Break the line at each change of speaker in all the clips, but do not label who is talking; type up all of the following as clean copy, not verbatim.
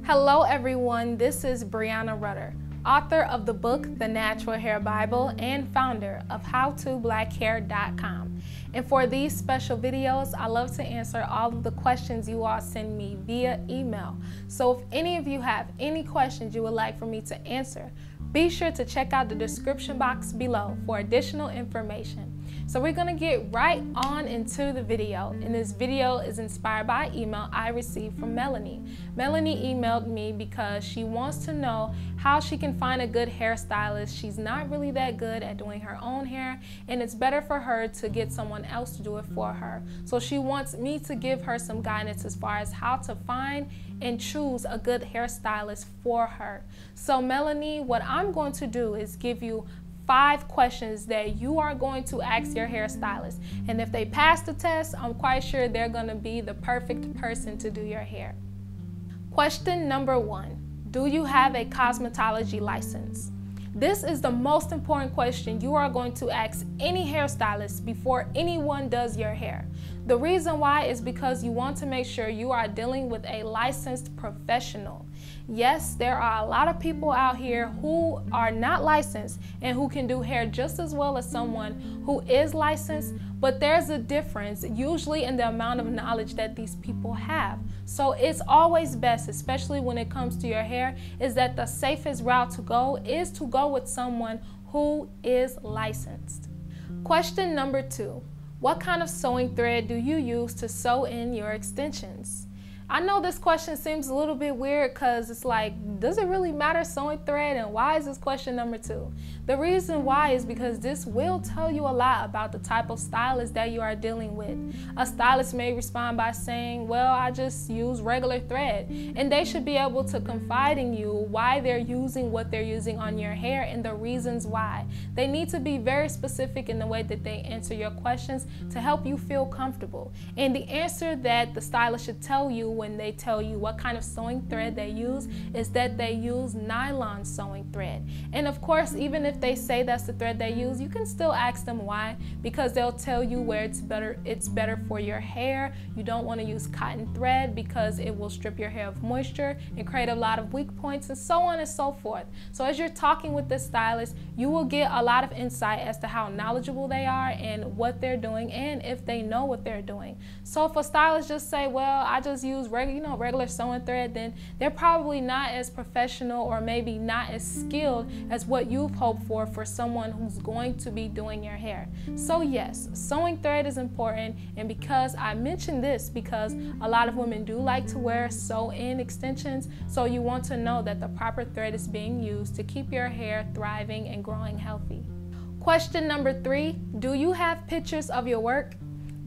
Hello everyone, this is Breanna Rutter, author of the book The Natural Hair Bible and founder of howtoblackhair.breannarutter. And for these special videos, I love to answer all of the questions you all send me via email. So if any of you have any questions you would like for me to answer, be sure to check out the description box below for additional information. So we're going to get right on into the video, and this video is inspired by an email I received from Melanie. Melanie emailed me because she wants to know how she can find a good hairstylist. She's not really that good at doing her own hair, and it's better for her to get someone else to do it for her. So she wants me to give her some guidance as far as how to find and choose a good hairstylist for her. So Melanie, what I'm going to do is give you 5 questions that you are going to ask your hairstylist, and if they pass the test, I'm quite sure they're going to be the perfect person to do your hair. Question number 1, do you have a cosmetology license? This is the most important question you are going to ask any hairstylist before anyone does your hair. The reason why is because you want to make sure you are dealing with a licensed professional. Yes, there are a lot of people out here who are not licensed and who can do hair just as well as someone who is licensed, but there's a difference usually in the amount of knowledge that these people have. So it's always best, especially when it comes to your hair, is that the safest route to go is to go with someone who is licensed. Question number 2, what kind of sewing thread do you use to sew in your extensions? I know this question seems a little bit weird because it's like, does it really matter sewing thread, and why is this question number 2? The reason why is because this will tell you a lot about the type of stylist that you are dealing with. A stylist may respond by saying, well, I just use regular thread, and they should be able to confide in you why they're using what they're using on your hair and the reasons why. They need to be very specific in the way that they answer your questions to help you feel comfortable. And the answer that the stylist should tell you when they tell you what kind of sewing thread they use is that they use nylon sewing thread. And of course, even if they say that's the thread they use, you can still ask them why, because they'll tell you where it's better for your hair. You don't want to use cotton thread because it will strip your hair of moisture and create a lot of weak points, and so on and so forth. So as you're talking with this stylist, you will get a lot of insight as to how knowledgeable they are and what they're doing, and if they know what they're doing. So if a stylist just say, well, I just use regular sewing thread, then they're probably not as professional or maybe not as skilled as what you've hoped for someone who's going to be doing your hair. So yes, sewing thread is important, and because I mentioned this because a lot of women do like to wear sew-in extensions, so you want to know that the proper thread is being used to keep your hair thriving and growing healthy. Question number 3, do you have pictures of your work?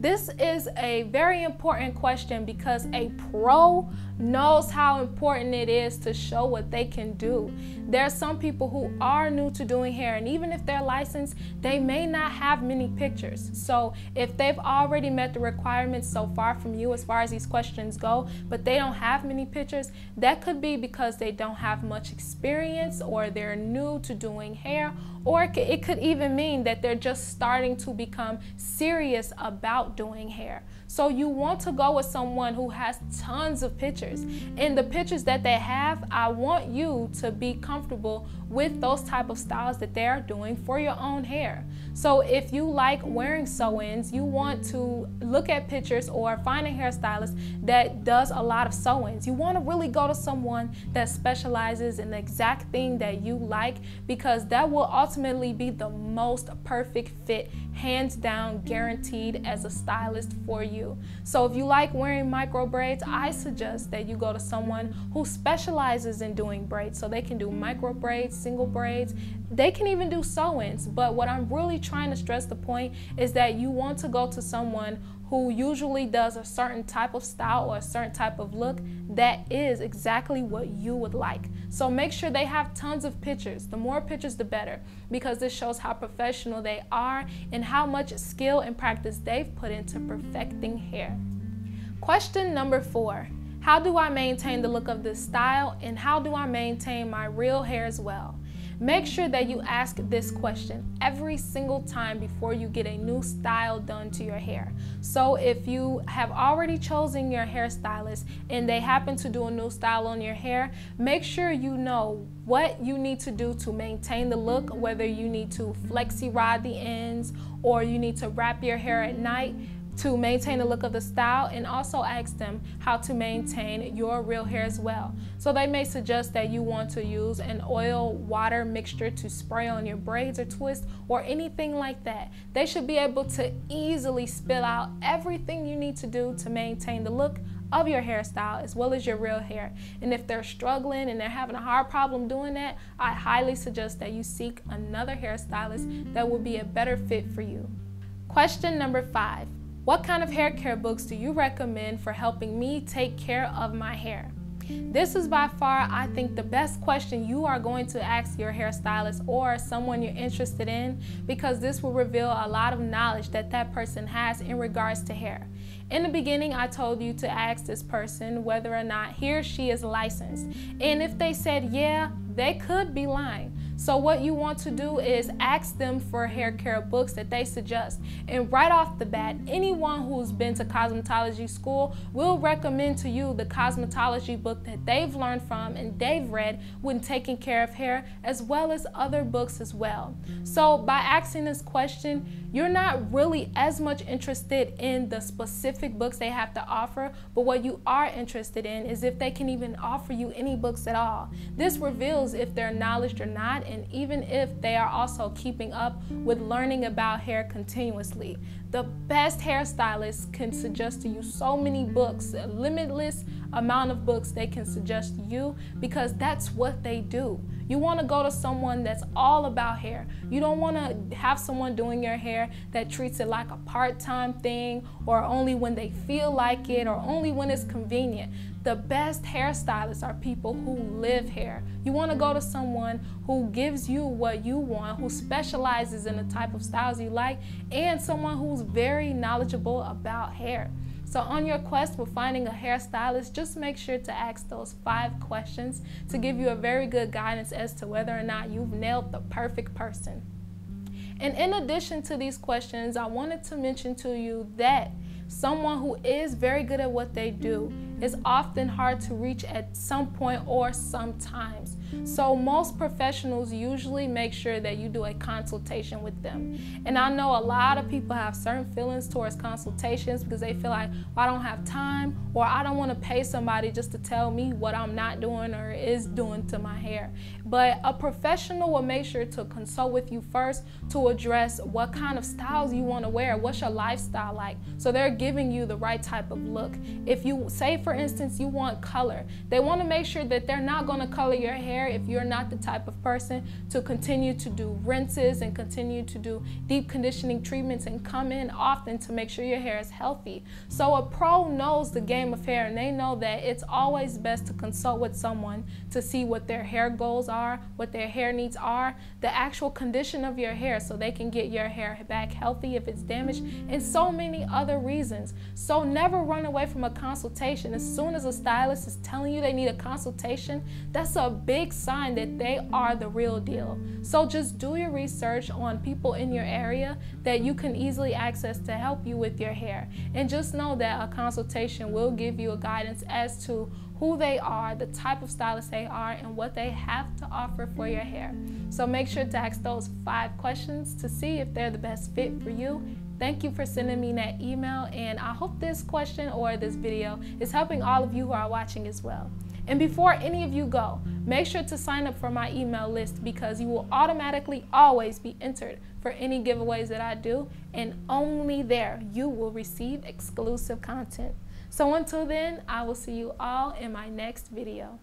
This is a very important question because a pro knows how important it is to show what they can do. There are some people who are new to doing hair, and even if they're licensed, they may not have many pictures. So if they've already met the requirements so far from you as far as these questions go, but they don't have many pictures, that could be because they don't have much experience, or they're new to doing hair, or it could even mean that they're just starting to become serious about doing hair. So you want to go with someone who has tons of pictures, and the pictures that they have, I want you to be comfortable with those type of styles that they are doing for your own hair. So if you like wearing sew-ins, you want to look at pictures or find a hairstylist that does a lot of sew-ins. You want to really go to someone that specializes in the exact thing that you like, because that will ultimately be the most perfect fit, hands down, guaranteed as a stylist for you. So if you like wearing micro braids, I suggest that you go to someone who specializes in doing braids, so they can do micro braids, single braids, they can even do sew-ins. But what I'm really trying to stress the point is that you want to go to someone who usually does a certain type of style or a certain type of look that is exactly what you would like. So make sure they have tons of pictures. The more pictures, the better, because this shows how professional they are and how much skill and practice they've put into perfecting hair. Question number 4, how do I maintain the look of this style, and how do I maintain my real hair as well? Make sure that you ask this question every single time before you get a new style done to your hair. So if you have already chosen your hairstylist and they happen to do a new style on your hair, make sure you know what you need to do to maintain the look, whether you need to flexi rod the ends or you need to wrap your hair at night to maintain the look of the style, and also ask them how to maintain your real hair as well. So they may suggest that you want to use an oil water mixture to spray on your braids or twists or anything like that. They should be able to easily spill out everything you need to do to maintain the look of your hairstyle as well as your real hair. And if they're struggling and they're having a hard problem doing that, I highly suggest that you seek another hairstylist that will be a better fit for you. Question number 5. What kind of hair care books do you recommend for helping me take care of my hair? This is by far, I think, the best question you are going to ask your hairstylist or someone you're interested in, because this will reveal a lot of knowledge that that person has in regards to hair. In the beginning, I told you to ask this person whether or not he or she is licensed. And if they said yeah, they could be lying. So what you want to do is ask them for hair care books that they suggest. And right off the bat, anyone who's been to cosmetology school will recommend to you the cosmetology book that they've learned from and they've read when taking care of hair, as well as other books as well. So by asking this question, you're not really as much interested in the specific books they have to offer, but what you are interested in is if they can even offer you any books at all. This reveals if they're knowledgeable or not, and even if they are also keeping up with learning about hair continuously. The best hairstylists can suggest to you so many books, a limitless amount of books they can suggest to you, because that's what they do. You want to go to someone that's all about hair. You don't want to have someone doing your hair that treats it like a part-time thing, or only when they feel like it, or only when it's convenient. The best hairstylists are people who live hair. You want to go to someone who gives you what you want, who specializes in the type of styles you like, and someone who's very knowledgeable about hair. So on your quest for finding a hairstylist, just make sure to ask those 5 questions to give you a very good guidance as to whether or not you've nailed the perfect person. And in addition to these questions, I wanted to mention to you that someone who is very good at what they do is often hard to reach at some point or sometimes. So most professionals usually make sure that you do a consultation with them. And I know a lot of people have certain feelings towards consultations because they feel like, well, I don't have time, or I don't want to pay somebody just to tell me what I'm not doing or is doing to my hair. But a professional will make sure to consult with you first to address what kind of styles you want to wear, what's your lifestyle like, so they're giving you the right type of look. If you say, for instance, you want color, they want to make sure that they're not going to color your hair if you're not the type of person to continue to do rinses and continue to do deep conditioning treatments and come in often to make sure your hair is healthy. So a pro knows the game of hair, and they know that it's always best to consult with someone to see what their hair goals are, what their hair needs are, the actual condition of your hair, so they can get your hair back healthy if it's damaged, and so many other reasons. So never run away from a consultation. As soon as a stylist is telling you they need a consultation, that's a big sign that they are the real deal. So just do your research on people in your area that you can easily access to help you with your hair. And just know that a consultation will give you a guidance as to who they are, the type of stylist they are, and what they have to offer for your hair. So make sure to ask those 5 questions to see if they're the best fit for you. Thank you for sending me that email, and I hope this question or this video is helping all of you who are watching as well. And before any of you go, make sure to sign up for my email list, because you will automatically always be entered for any giveaways that I do, and only there you will receive exclusive content. So until then, I will see you all in my next video.